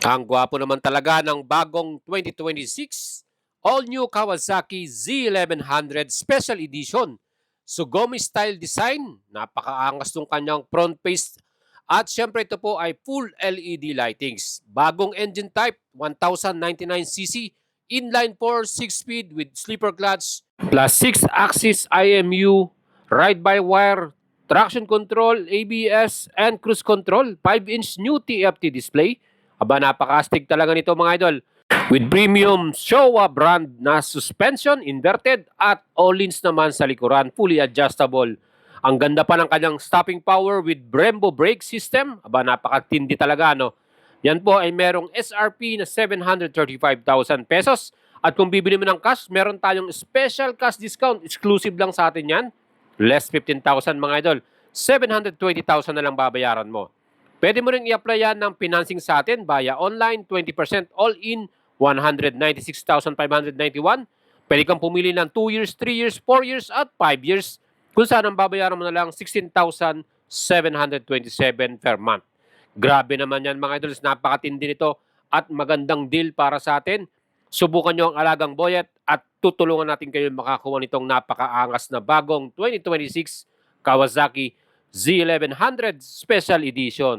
Ang gwapo naman talaga ng bagong 2026 all-new Kawasaki Z1100 Special Edition. Sugoi style design, napakaangas ng kanyang front face at syempre ito po ay full LED lightings. Bagong engine type, 1099cc, inline 4, 6-speed with sleeper clutch, plus 6-axis IMU, ride-by-wire, traction control, ABS, and cruise control, 5-inch new TFT display. Aba, napaka-astig talaga nito mga idol. With premium Showa brand na suspension, inverted at all-ins naman sa likuran, fully adjustable. Ang ganda pa ng kanyang stopping power with Brembo brake system. Aba, napakatindi talaga, no? Yan po ay merong SRP na 735,000 pesos. At kung bibili mo ng cash, meron tayong special cash discount. Exclusive lang sa atin yan. Less 15,000 mga idol. 720,000 na lang babayaran mo. Pwede mo rin i-apply yan ng financing sa atin via online, 20% all-in, 196,591. Pwede kang pumili ng 2 years, 3 years, 4 years, at 5 years. Kung saan ang babayaran mo na lang 16,727 per month. Grabe naman yan mga idols, napakatindi nito at magandang deal para sa atin. Subukan nyo ang alagang Boyet at tutulungan natin kayo makakuha nitong napakaangas na bagong 2026 Kawasaki Z1100 Special Edition.